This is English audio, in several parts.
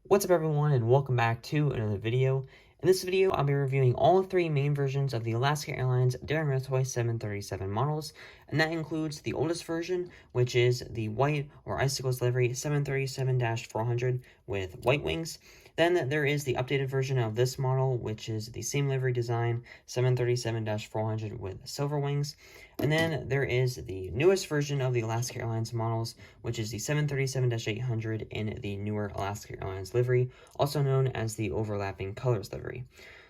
What's up everyone, and welcome back to another video. In this video, I'll be reviewing all three main versions of the Alaska Airlines Daron Realtoy 737 models, and that includes the oldest version, which is the white or Icicles livery 737-400 with white wings. Then there is the updated version of this model, which is the same livery design, 737-400 with silver wings. And then there is the newest version of the Alaska Airlines models, which is the 737-800 in the newer Alaska Airlines livery, also known as the overlapping colors livery.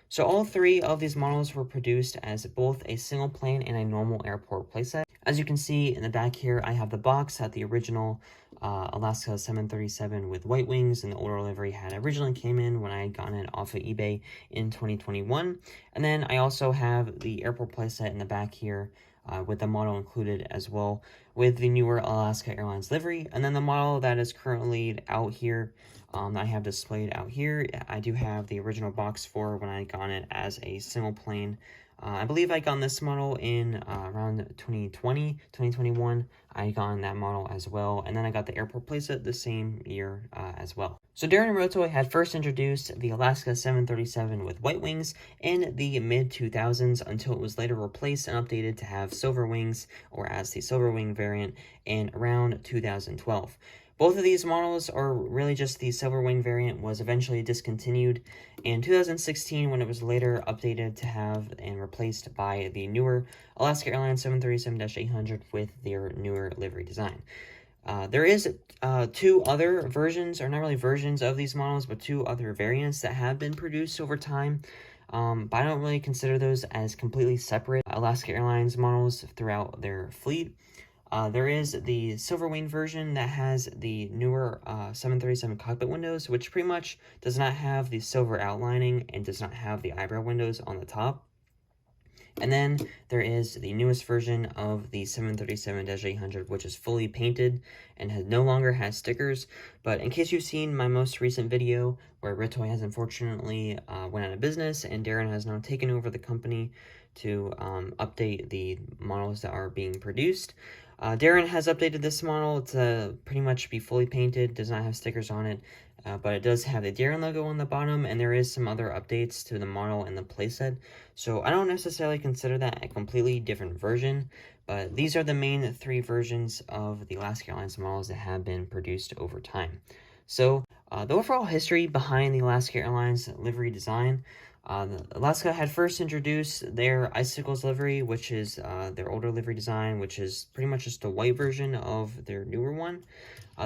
So all three of these models were produced as both a single plane and a normal airport playset. As you can see in the back here, I have the box that the original Alaska 737 with white wings and the older livery had originally came in when I had gotten it off of eBay in 2021. And then I also have the airport playset in the back here with the model included as well with the newer Alaska Airlines livery. And then the model that is currently out here, I have displayed out here, I do have the original box for when I got it as a single plane. I believe I got this model in around 2020, 2021. I got that model as well. And then I got the airport playset the same year as well. So Daron Realtoy had first introduced the Alaska 737 with white wings in the mid-2000s until it was later replaced and updated to have silver wings, or as the silver wing variant, in around 2012. Both of these models, or really just the silver wing variant, was eventually discontinued in 2016 when it was later updated to have and replaced by the newer Alaska Airlines 737-800 with their newer livery design. There is two other versions, or not really versions of these models, but two other variants that have been produced over time. But I don't really consider those as completely separate Alaska Airlines models throughout their fleet. There is the silver wing version that has the newer 737 cockpit windows, which pretty much does not have the silver outlining and does not have the eyebrow windows on the top. And then there is the newest version of the 737-800, which is fully painted and no longer has stickers. But in case you've seen my most recent video where Realtoy has unfortunately went out of business and Daron has now taken over the company to update the models that are being produced, Daron has updated this model to pretty much be fully painted, does not have stickers on it, but it does have the Daron logo on the bottom, and there is some other updates to the model and the playset. So I don't necessarily consider that a completely different version, but these are the main three versions of the Alaska Airlines models that have been produced over time. So the overall history behind the Alaska Airlines livery design. Alaska had first introduced their Icicles livery, which is their older livery design, which is pretty much just a white version of their newer one.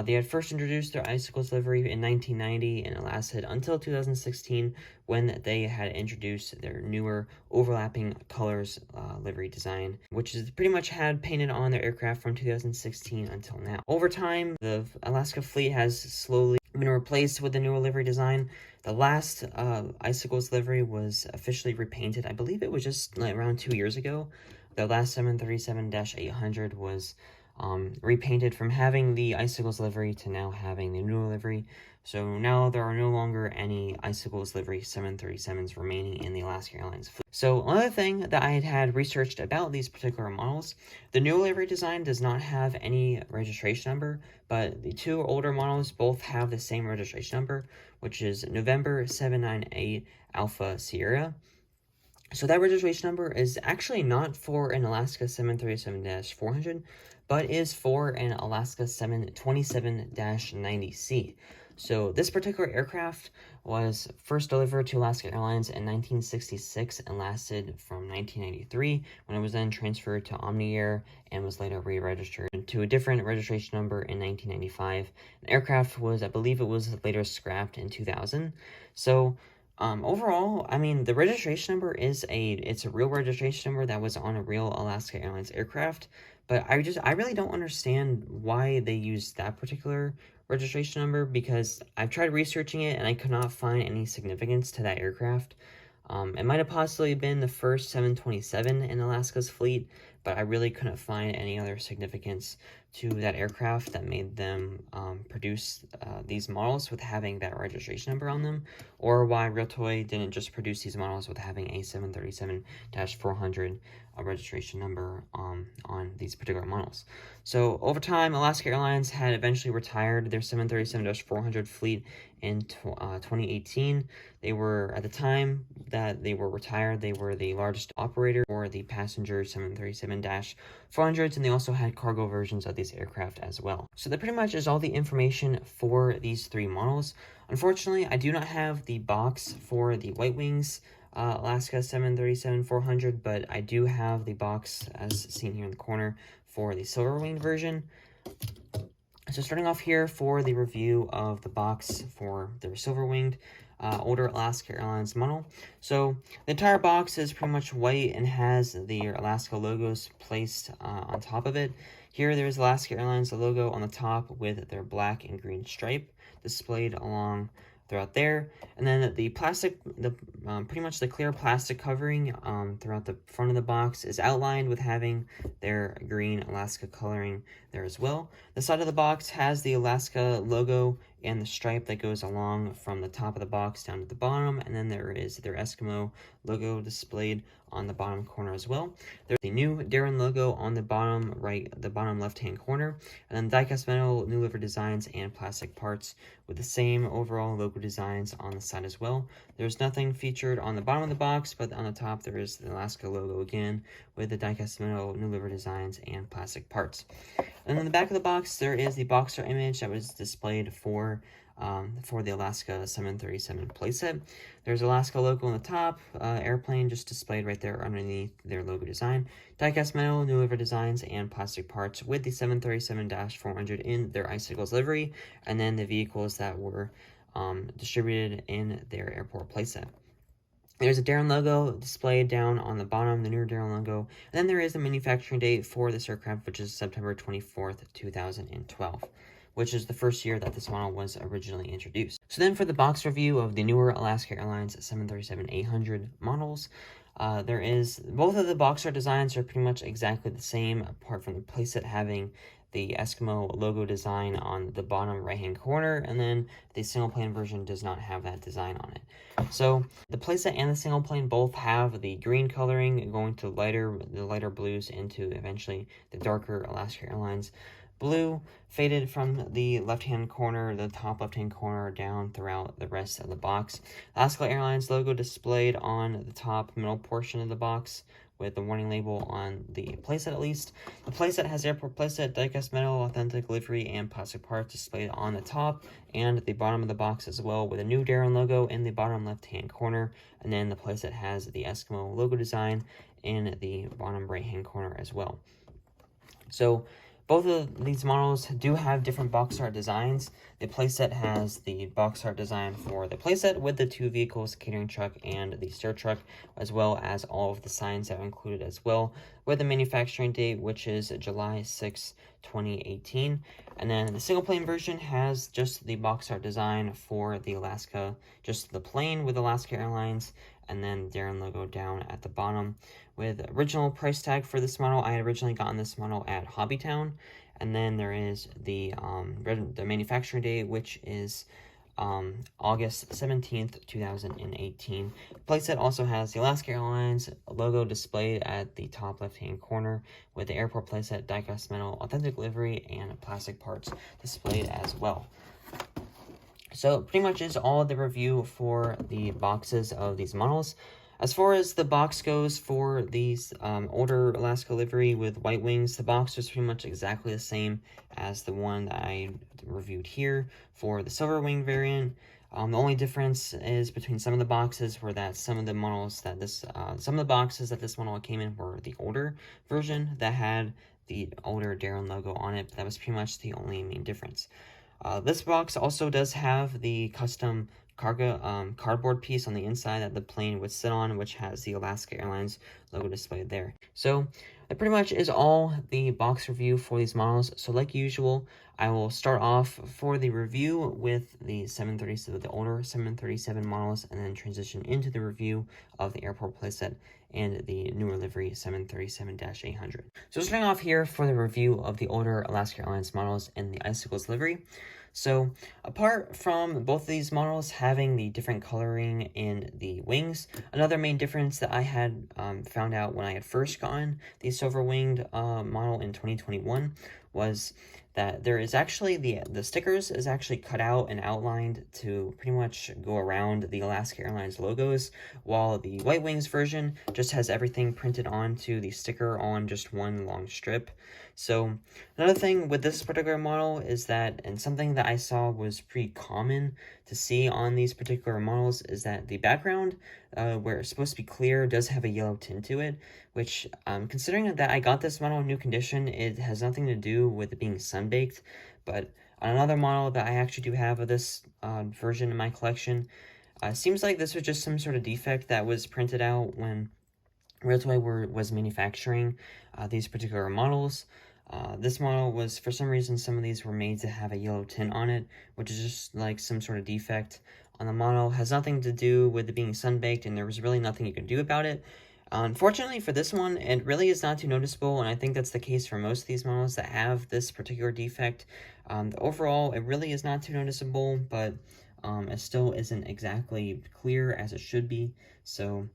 They had first introduced their Icicles livery in 1990, and it lasted until 2016 when they had introduced their newer overlapping colors livery design, which is pretty much had painted on their aircraft from 2016 until now. Over time, the Alaska fleet has slowly been replaced with the newer livery design. The last Icicles livery was officially repainted. I believe it was just like around 2 years ago. The last 737-800 was repainted from having the Icicles livery to now having the newer livery. So now there are no longer any Icicles livery 737s remaining in the Alaska Airlines fleet. So another thing that I had researched about these particular models, the new livery design does not have any registration number, but the two older models both have the same registration number, which is November 798 Alpha Sierra. So that registration number is actually not for an Alaska 737-400, but is for an Alaska 727-90C. So this particular aircraft was first delivered to Alaska Airlines in 1966 and lasted from 1993, when it was then transferred to Omni Air and was later re-registered to a different registration number in 1995. The aircraft was, I believe it was later scrapped in 2000. So overall, I mean, the registration number is it's a real registration number that was on a real Alaska Airlines aircraft, but I really don't understand why they used that particular registration number, because I've tried researching it and I could not find any significance to that aircraft. It might have possibly been the first 727 in Alaska's fleet, but I really couldn't find any other significance to that aircraft that made them produce these models with having that registration number on them, or why Realtoy didn't just produce these models with having a 737-400 registration number on these particular models. So over time, Alaska Airlines had eventually retired their 737-400 fleet in 2018. They were, at the time that they were retired, they were the largest operator for the passenger 737-400s, and they also had cargo versions of these aircraft as well. So that pretty much is all the information for these three models. Unfortunately, I do not have the box for the White Wings Alaska 737-400, but I do have the box, as seen here in the corner, for the Silver Wing version. So starting off here for the review of the box for the Silver Winged older Alaska Airlines model. So the entire box is pretty much white and has the Alaska logos placed on top of it. Here there's Alaska Airlines logo on the top with their black and green stripe displayed along throughout there, and then the plastic, pretty much the clear plastic covering throughout the front of the box is outlined with having their green Alaska coloring there as well. The side of the box has the Alaska logo and the stripe that goes along from the top of the box down to the bottom, and then there is their Eskimo logo displayed on the bottom corner as well. There's the new Daron logo on the bottom right, the bottom left-hand corner, and then die-cast metal, new livery designs, and plastic parts with the same overall logo designs on the side as well. There's nothing featured on the bottom of the box, but on the top there is the Alaska logo again with the die-cast metal, new livery designs, and plastic parts. And on the back of the box, there is the boxer image that was displayed for the Alaska 737 playset. There's Alaska logo on the top, airplane just displayed right there underneath their logo design, die-cast metal, new livery designs, and plastic parts with the 737-400 in their Icicles livery, and then the vehicles that were distributed in their airport playset. There's a Daron logo displayed down on the bottom, the new Daron logo, and then there is the manufacturing date for this aircraft, which is September 24th, 2012. Which is the first year that this model was originally introduced. So then for the box review of the newer Alaska Airlines 737-800 models, both of the box art designs are pretty much exactly the same, apart from the playset having the Eskimo logo design on the bottom right-hand corner, and then the single plane version does not have that design on it. So the playset and the single plane both have the green coloring going to the lighter blues into eventually the darker Alaska Airlines blue, faded from the left-hand corner, the top left-hand corner, down throughout the rest of the box. Alaska Airlines logo displayed on the top middle portion of the box with the warning label on the playset at least. The playset has airport playset, die-cast metal, authentic livery, and plastic parts displayed on the top and the bottom of the box as well, with a new Daron logo in the bottom left-hand corner, and then the playset has the Eskimo logo design in the bottom right-hand corner as well. So both of these models do have different box art designs. The playset has the box art design for the playset with the two vehicles, catering truck and the stair truck, as well as all of the signs that are included as well, with the manufacturing date, which is July 6, 2018. And then the single plane version has just the box art design for the Alaska, just the plane with Alaska Airlines, and then Daron logo down at the bottom. With original price tag for this model, I had originally gotten this model at Hobbytown, and then there is the manufacturing date, which is August 17th, 2018. The playset also has the Alaska Airlines logo displayed at the top left-hand corner, with the airport playset, die-cast metal, authentic livery, and plastic parts displayed as well. So pretty much is all the review for the boxes of these models. As far as the box goes for these older Alaska livery with white wings, the box is pretty much exactly the same as the one that I reviewed here for the silver wing variant. The only difference is between some of the boxes were that some of the boxes that this model came in were the older version that had the older Daron logo on it, but that was pretty much the only main difference. This box also does have the custom cardboard piece on the inside that the plane would sit on, which has the Alaska Airlines logo displayed there. So that pretty much is all the box review for these models. So like usual, I will start off for the review with the 737, the older 737 models, and then transition into the review of the airport playset and the newer livery 737-800. So starting off here for the review of the older Alaska Airlines models and the Icicles livery. So apart from both of these models having the different coloring in the wings, another main difference that I had found out when I had first gotten the silver winged model in 2021 was that there is actually the stickers is actually cut out and outlined to pretty much go around the Alaska Airlines logos, while the White Wings version just has everything printed onto the sticker on just one long strip. So another thing with this particular model is that, and something that I saw was pretty common to see on these particular models, is that the background, where it's supposed to be clear, does have a yellow tint to it, which, considering that I got this model in new condition, it has nothing to do with it being sun-baked. But on another model that I actually do have of this version in my collection, seems like this was just some sort of defect that was printed out when Realtoy was manufacturing these particular models. This model was, for some reason, some of these were made to have a yellow tint on it, which is just like some sort of defect on the model. Has nothing to do with it being sun-baked, and there was really nothing you could do about it. Unfortunately for this one, it really is not too noticeable, and I think that's the case for most of these models that have this particular defect. Overall, it really is not too noticeable, but it still isn't exactly clear as it should be, so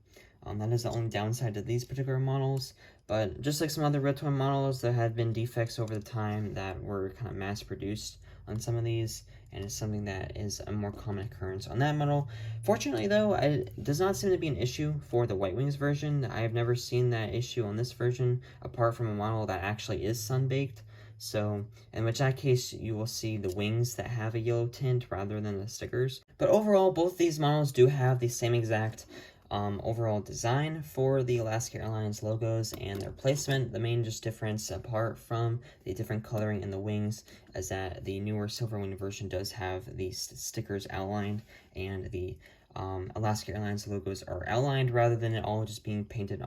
that is the only downside to these particular models. But just like some other Realtoy models, there have been defects over the time that were kind of mass-produced on some of these, and it's something that is a more common occurrence on that model. Fortunately, though, it does not seem to be an issue for the White Wings version. I have never seen that issue on this version, apart from a model that actually is sun-baked. So, in which that case, you will see the wings that have a yellow tint rather than the stickers. But overall, both these models do have the same exact overall design for the Alaska Airlines logos and their placement. The main just difference, apart from the different coloring in the wings, is that the newer silver wing version does have these stickers outlined, and the Alaska Airlines logos are outlined rather than it all just being printed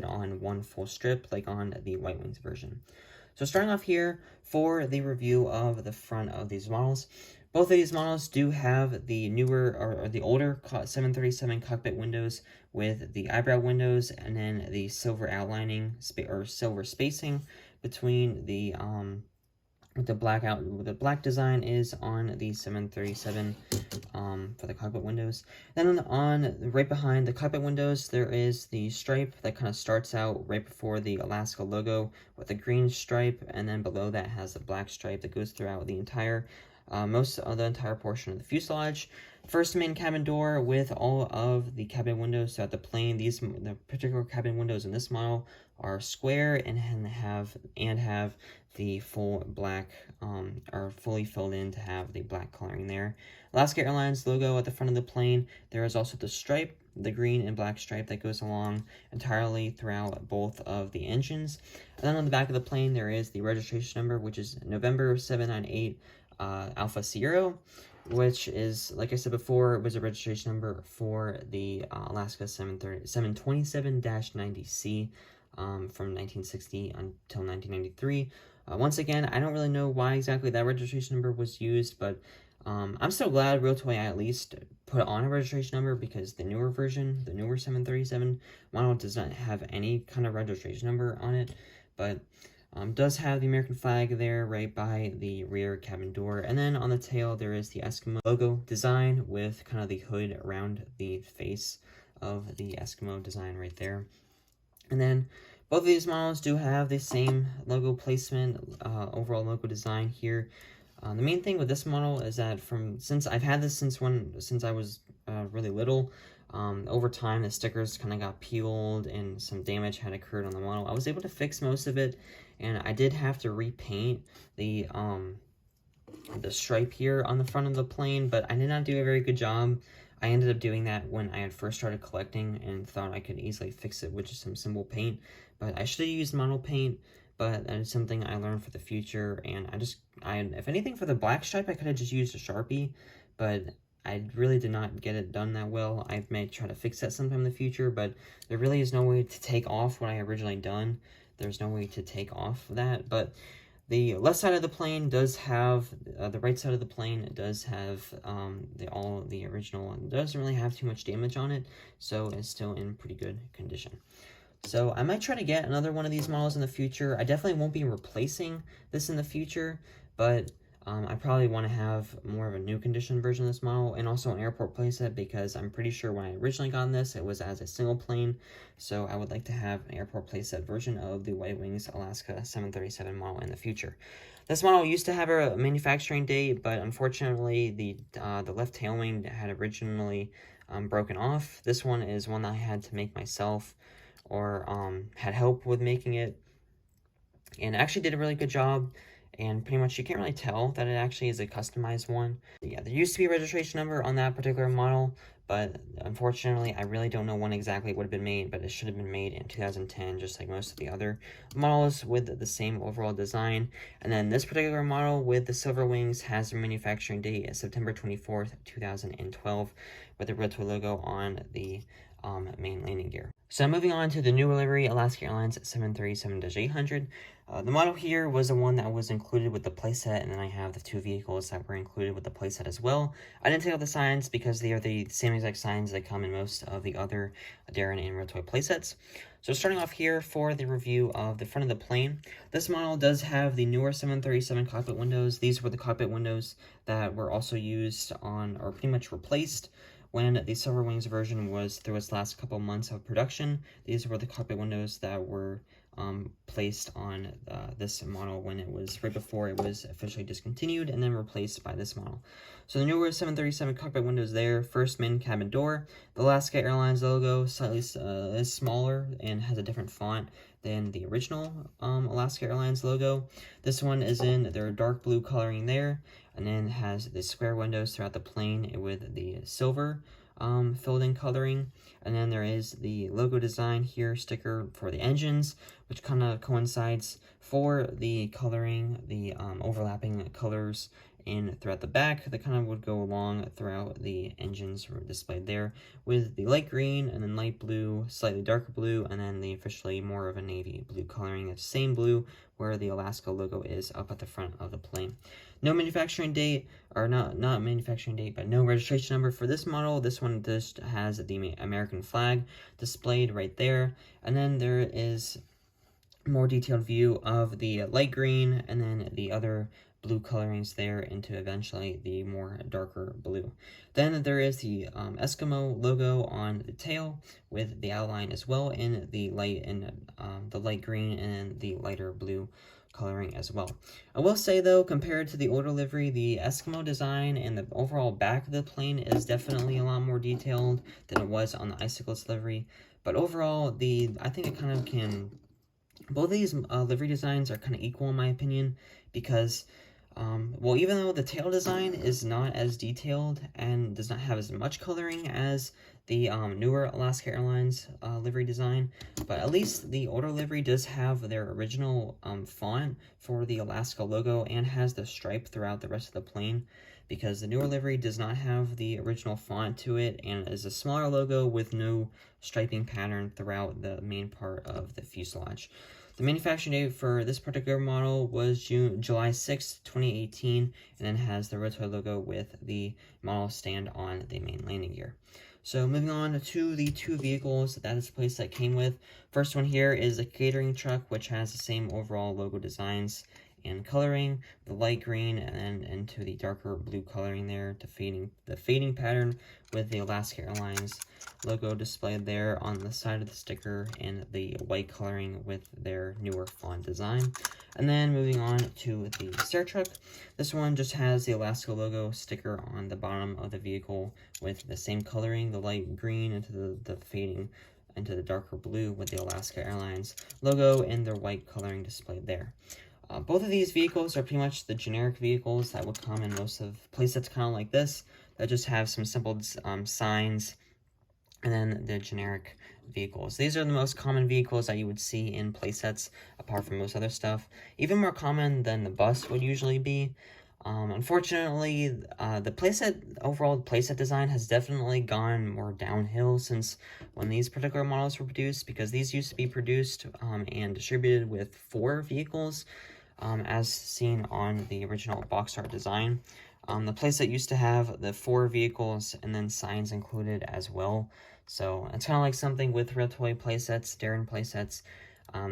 on one full strip like on the White Wings version. So starting off here for the review of the front of these models. Both of these models do have the newer or the older 737 cockpit windows with the eyebrow windows, and then the silver outlining or silver spacing between the the black design is on the 737 for the cockpit windows. Then on right behind the cockpit windows, there is the stripe that kind of starts out right before the Alaska logo with a green stripe, and then below that has a black stripe that goes throughout the entire most of the entire portion of the fuselage. First main cabin door with all of the cabin windows throughout the plane. The particular cabin windows in this model are square and have the full black, are fully filled in to have the black coloring there. Alaska Airlines logo at the front of the plane. There is also the stripe, the green and black stripe that goes along entirely throughout both of the engines. And then on the back of the plane, there is the registration number, which is November 798 Alpha Sierra, which is, like I said before, it was a registration number for the Alaska 727-90C from 1960 until 1993. Once again, I don't really know why exactly that registration number was used, but I'm so glad Realtoy at least put on a registration number, because the newer version, the newer 737 model, does not have any kind of registration number on it, but does have the American flag there right by the rear cabin door. And then on the tail, there is the Eskimo logo design with kind of the hood around the face of the Eskimo design right there. And then both of these models do have the same logo placement, overall logo design here. The main thing with this model is that since I've had this since I was really little, over time the stickers kind of got peeled and some damage had occurred on the model. I was able to fix most of it, and I did have to repaint the stripe here on the front of the plane, but I did not do a very good job. I ended up doing that when I had first started collecting and thought I could easily fix it with just some simple paint, but I should have used mono paint. But that is something I learned for the future, and if anything, for the black stripe, I could have just used a Sharpie, but I really did not get it done that well. I may try to fix that sometime in the future, but there really is no way to take off what I originally done. There's no way to take off that, but The left side of the plane does have, the right side of the plane does have all the original, and doesn't really have too much damage on it, so it's still in pretty good condition. So I might try to get another one of these models in the future. I definitely won't be replacing this in the future, but I probably want to have more of a new condition version of this model, and also an airport playset, because I'm pretty sure when I originally got this, it was as a single plane. So I would like to have an airport playset version of the White Wings Alaska 737 model in the future. This model used to have a manufacturing date, but unfortunately the left tail wing had originally broken off. This one is one that I had to make myself, or had help with making it, and actually did a really good job. And pretty much you can't really tell that it actually is a customized one. Yeah, there used to be a registration number on that particular model, but unfortunately I really don't know when exactly it would have been made, but it should have been made in 2010, just like most of the other models with the same overall design. And then this particular model with the silver wings has a manufacturing date as September 24th, 2012, with the Realtoy logo on the main landing gear. So moving on to the new Livery Alaska Airlines 737-800. The model here was the one that was included with the playset, and then I have the two vehicles that were included with the playset as well. I didn't take out the signs because they are the same exact signs that come in most of the other Daron and Realtoy playsets. So starting off here for the review of the front of the plane, this model does have the newer 737 cockpit windows. These were the cockpit windows that were also used on, or pretty much replaced, when the Silver Wings version was through its last couple months of production. These were the cockpit windows that were placed on this model when it was right before it was officially discontinued and then replaced by this model. So the newer 737 cockpit windows there, first main cabin door, the Alaska Airlines logo slightly is smaller and has a different font than the original Alaska Airlines logo. This one is in their dark blue coloring there, and then has the square windows throughout the plane with the silver filled in coloring. And then there is the logo design here, sticker for the engines, which kind of coincides for the coloring, the overlapping colors in throughout the back that kind of would go along throughout the engines were displayed there, with the light green and then light blue, slightly darker blue, and then the officially more of a navy blue coloring, the same blue where the Alaska logo is up at the front of the plane. No manufacturing date, or not manufacturing date, but no registration number for this model. This one just has the American flag displayed right there, and then there is more detailed view of the light green and then the other blue colorings there into eventually the more darker blue. Then there is the Eskimo logo on the tail with the outline as well in the light green and the lighter blue coloring as well. I will say though, compared to the older livery, the Eskimo design and the overall back of the plane is definitely a lot more detailed than it was on the Icicles livery. But overall, I think it kind of can, both of these livery designs are kind of equal in my opinion, because well, even though the tail design is not as detailed and does not have as much coloring as the newer Alaska Airlines livery design, but at least the older livery does have their original font for the Alaska logo and has the stripe throughout the rest of the plane, because the newer livery does not have the original font to it and is a smaller logo with no striping pattern throughout the main part of the fuselage. The manufacturing date for this particular model was July 6, 2018, and then has the Realtoy logo with the model stand on the main landing gear. So moving on to the two vehicles that this playset came with. First one here is a catering truck, which has the same overall logo designs and coloring, the light green and then into the darker blue coloring there, the fading pattern with the Alaska Airlines logo displayed there on the side of the sticker, and the white coloring with their newer font design. And then moving on to the stair truck, this one just has the Alaska logo sticker on the bottom of the vehicle with the same coloring, the light green into the fading into the darker blue with the Alaska Airlines logo and their white coloring displayed there. Both of these vehicles are pretty much the generic vehicles that would come in most of playsets kind of like this, that just have some simple signs and then the generic vehicles. These are the most common vehicles that you would see in playsets, apart from most other stuff. Even more common than the bus would usually be. Unfortunately, the overall playset design has definitely gone more downhill since when these particular models were produced, because these used to be produced and distributed with 4 vehicles. as seen on the original box art design. The playset used to have the 4 vehicles and then signs included as well. So it's kind of like something with Realtoy playsets, Daron playsets.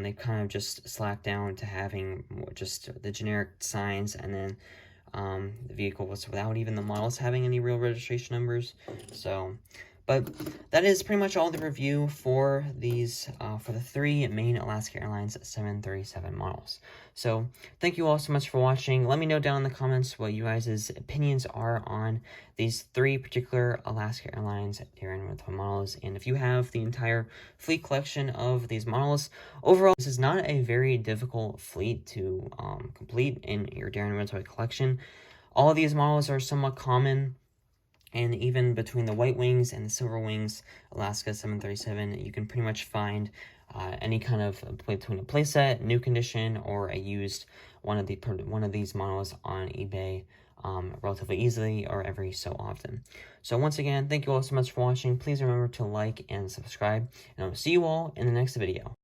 They kind of just slacked down to having just the generic signs and then the vehicles without even the models having any real registration numbers. So, but that is pretty much all the review for these, for the 3 main Alaska Airlines 737 models. So, thank you all so much for watching. Let me know down in the comments what you guys' opinions are on these 3 particular Alaska Airlines Daron Realtoy models. And if you have the entire fleet collection of these models, overall, this is not a very difficult fleet to complete in your Daron Realtoy collection. All of these models are somewhat common. And even between the white wings and the silver wings, Alaska 737, you can pretty much find any kind of between a playset, new condition, or a used one of these models on eBay relatively easily or every so often. So once again, thank you all so much for watching. Please remember to like and subscribe, and I'll see you all in the next video.